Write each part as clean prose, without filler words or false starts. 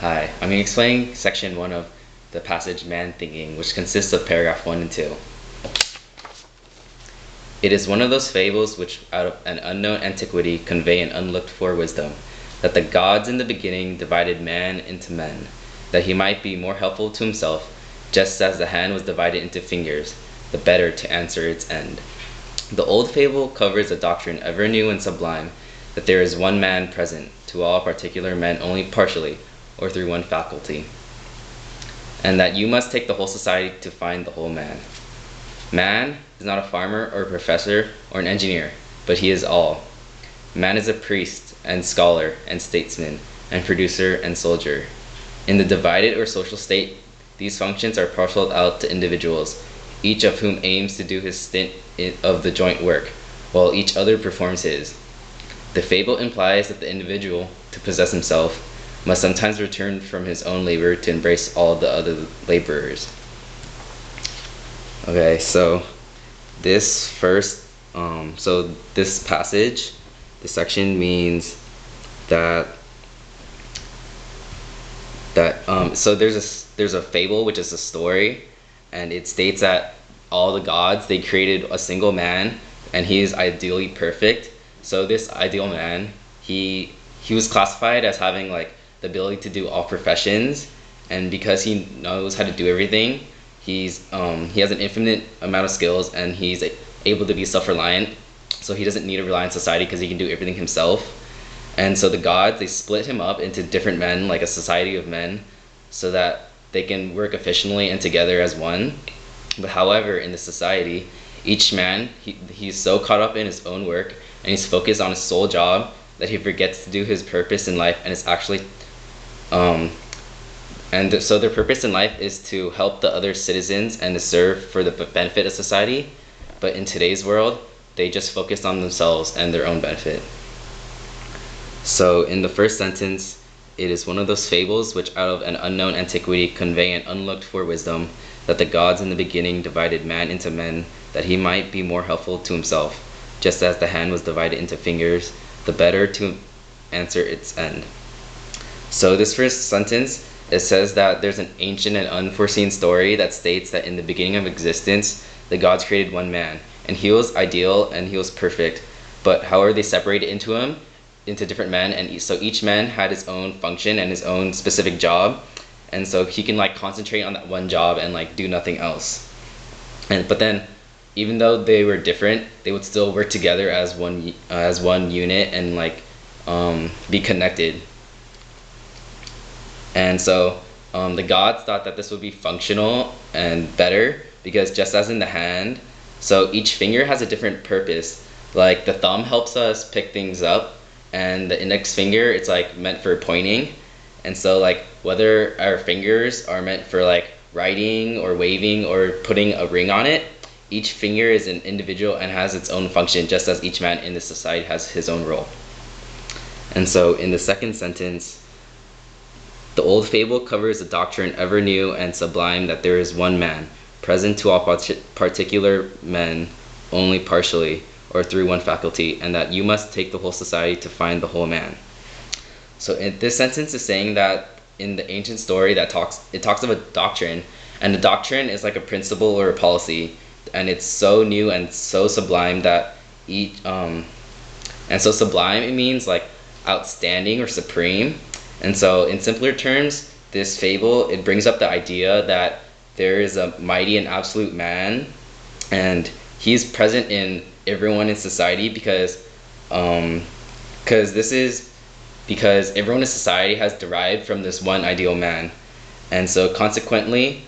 Hi, I'm going to explain section 1 of the passage Man Thinking, which consists of paragraph 1 and 2. It is one of those fables which out of an unknown antiquity convey an unlooked-for wisdom, that the gods in the beginning divided man into men, that he might be more helpful to himself, just as the hand was divided into fingers, the better to answer its end. The old fable covers a doctrine ever new and sublime, that there is one man present to all particular men only partially, or through one faculty, and that you must take the whole society to find the whole man. Man is not a farmer or a professor or an engineer, but he is all. Man is a priest and scholar and statesman and producer and soldier. In the divided or social state, these functions are parceled out to individuals, each of whom aims to do his stint of the joint work, while each other performs his. The fable implies that the individual, to possess himself, must sometimes return from his own labor to embrace all the other laborers. Okay, so this passage, this section means that so there's a fable, which is a story, and it states that all the gods, they created a single man, and he is ideally perfect. So this ideal man, he was classified as having like the ability to do all professions, and because he knows how to do everything, he has an infinite amount of skills, and he's able to be self-reliant, so he doesn't need to rely on society because he can do everything himself. And so the gods, they split him up into different men, like a society of men, so that they can work efficiently and together as one. But however, in the society, each man, he's so caught up in his own work, and he's focused on his sole job, that he forgets to do his purpose in life, and it's actually so their purpose in life is to help the other citizens and to serve for the benefit of society. But in today's world, they just focus on themselves and their own benefit. So in the first sentence, it is one of those fables which out of an unknown antiquity convey an unlooked-for wisdom, that the gods in the beginning divided man into men, that he might be more helpful to himself, just as the hand was divided into fingers, the better to answer its end. So this first sentence, it says that there's an ancient and unforeseen story that states that in the beginning of existence, the gods created one man, and he was ideal and he was perfect. But however, they separated into different men, and so each man had his own function and his own specific job, and so he can like concentrate on that one job and like do nothing else. But then, even though they were different, they would still work together as one unit and like be connected. And so the gods thought that this would be functional and better, because just as in the hand, so each finger has a different purpose. Like the thumb helps us pick things up, and the index finger, it's like meant for pointing. And so like whether our fingers are meant for like writing or waving or putting a ring on it, each finger is an individual and has its own function, just as each man in the society has his own role. And so in the second sentence, the old fable covers a doctrine ever new and sublime, that there is one man, present to all particular men only partially, or through one faculty, and that you must take the whole society to find the whole man. So this sentence is saying that in the ancient story it talks of a doctrine, and the doctrine is like a principle or a policy, and it's so new and so sublime that and so sublime, it means like outstanding or supreme. And so in simpler terms, this fable, it brings up the idea that there is a mighty and absolute man, and he's present in everyone in society because everyone in society has derived from this one ideal man. And so consequently,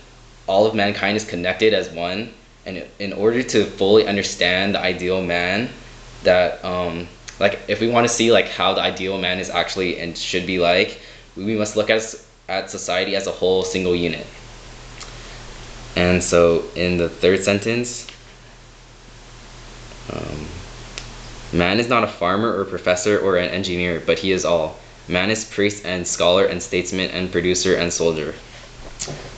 all of mankind is connected as one, and in order to fully understand the ideal man, that like if we want to see like how the ideal man is actually and should be like, we must look at society as a whole single unit. And so in the third sentence, man is not a farmer or professor or an engineer, but he is all. Man is priest and scholar and statesman and producer and soldier.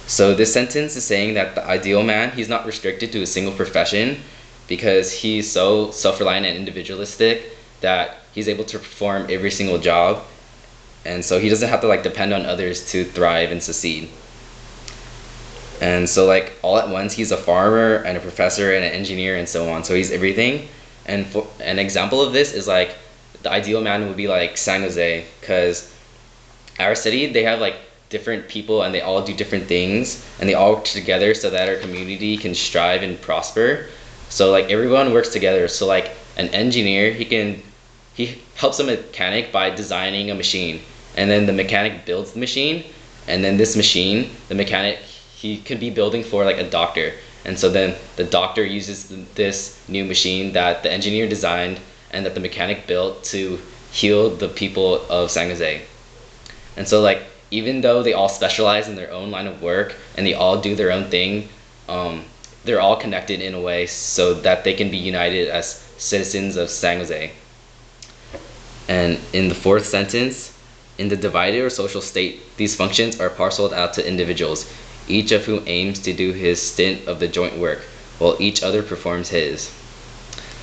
So this sentence is saying that the ideal man, he's not restricted to a single profession, because he's so self-reliant and individualistic that he's able to perform every single job. and so he doesn't have to like depend on others to thrive and succeed. And so like all at once he's a farmer and a professor and an engineer and so on, so he's everything. And for an example of this is like the ideal man would be like San Jose, because our city, they have like different people and they all do different things and they all work together so that our community can strive and prosper. So like everyone works together. So like an engineer, he helps a mechanic by designing a machine, and then the mechanic builds the machine, and then this machine, the mechanic, he could be building for like a doctor, and so then the doctor uses this new machine that the engineer designed and that the mechanic built to heal the people of San Jose. And so like even though they all specialize in their own line of work and they all do their own thing, they're all connected in a way so that they can be united as citizens of San Jose. And in the fourth sentence, in the divided or social state, these functions are parceled out to individuals, each of whom aims to do his stint of the joint work, while each other performs his.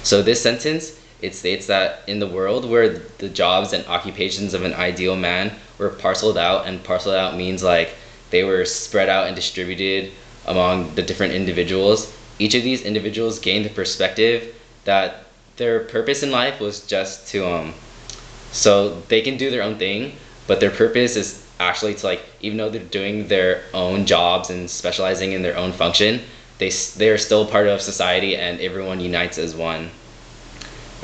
So this sentence, it states that in the world where the jobs and occupations of an ideal man were parceled out, and parceled out means like they were spread out and distributed among the different individuals, each of these individuals gained the perspective that their purpose in life was just to so they can do their own thing, but their purpose is actually to like, even though they're doing their own jobs and specializing in their own function, they are still part of society and everyone unites as one.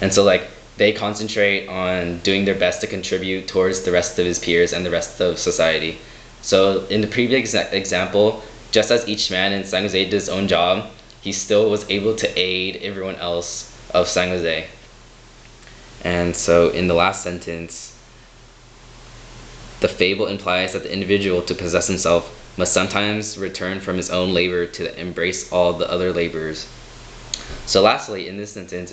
And so like they concentrate on doing their best to contribute towards the rest of his peers and the rest of society. So in the previous example, just as each man in San Jose did his own job, he still was able to aid everyone else of San Jose. And so in the last sentence, the fable implies that the individual, to possess himself, must sometimes return from his own labor to embrace all the other laborers. So lastly, in this sentence,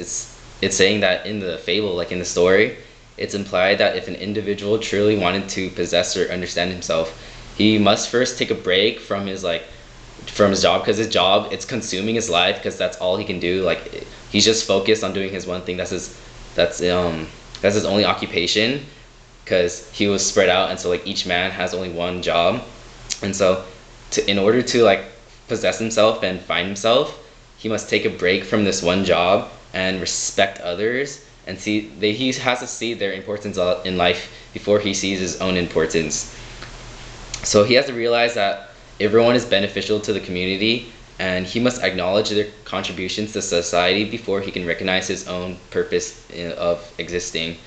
it's saying that in the fable, like in the story, it's implied that if an individual truly wanted to possess or understand himself, he must first take a break from his job, because his job, it's consuming his life, because that's all he can do. Like he's just focused on doing his one thing. That's his only occupation, because he was spread out, and so like each man has only one job. And so in order to like possess himself and find himself, he must take a break from this one job and respect others, and he has to see their importance in life before he sees his own importance. So he has to realize that everyone is beneficial to the community, and he must acknowledge their contributions to society before he can recognize his own purpose of existing.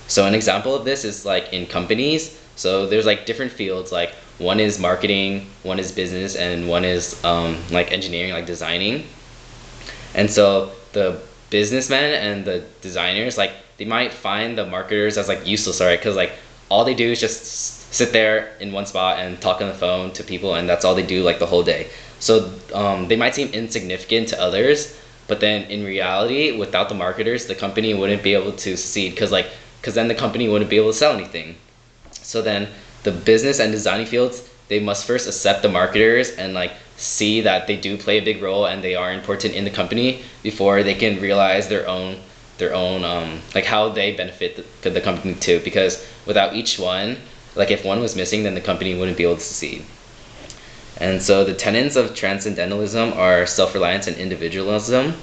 So an example of this is like in companies. So there's like different fields, like one is marketing, one is business, and one is like engineering, like designing. And so the businessmen and the designers, like they might find the marketers as like useless, right? Because like all they do is just sit there in one spot and talk on the phone to people, and that's all they do like the whole day. So they might seem insignificant to others, but then in reality, without the marketers, the company wouldn't be able to succeed, because then the company wouldn't be able to sell anything. So then the business and designing fields, they must first accept the marketers and like see that they do play a big role and they are important in the company before they can realize their own like how they benefit the company too. Because without each one, like if one was missing, then the company wouldn't be able to succeed. And so the tenets of Transcendentalism are self-reliance and individualism.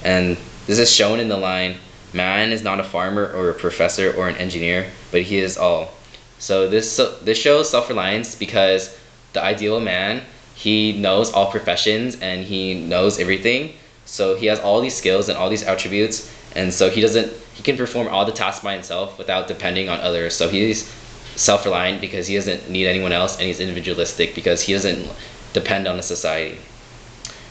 And this is shown in the line, man is not a farmer or a professor or an engineer, but he is all. So this shows self-reliance, because the ideal man, he knows all professions and he knows everything. So he has all these skills and all these attributes, and so he can perform all the tasks by himself without depending on others. So he's self-reliant because he doesn't need anyone else, and he's individualistic because he doesn't depend on a society.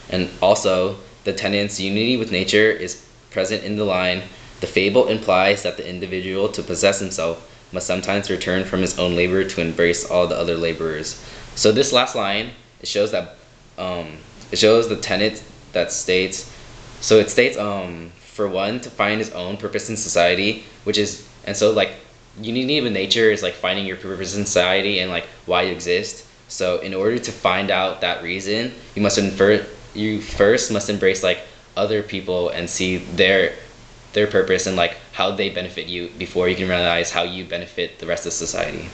And also the tenets unity with nature is present in the line, the fable implies that the individual, to possess himself, must sometimes return from his own labor to embrace all the other laborers. So this last line, it shows that it shows the tenet that states, so it states for one to find his own purpose in society, and so like unity with nature is like finding your purpose in society and like why you exist. So in order to find out that reason, you first must embrace like other people and see their purpose and like how they benefit you before you can realize how you benefit the rest of society.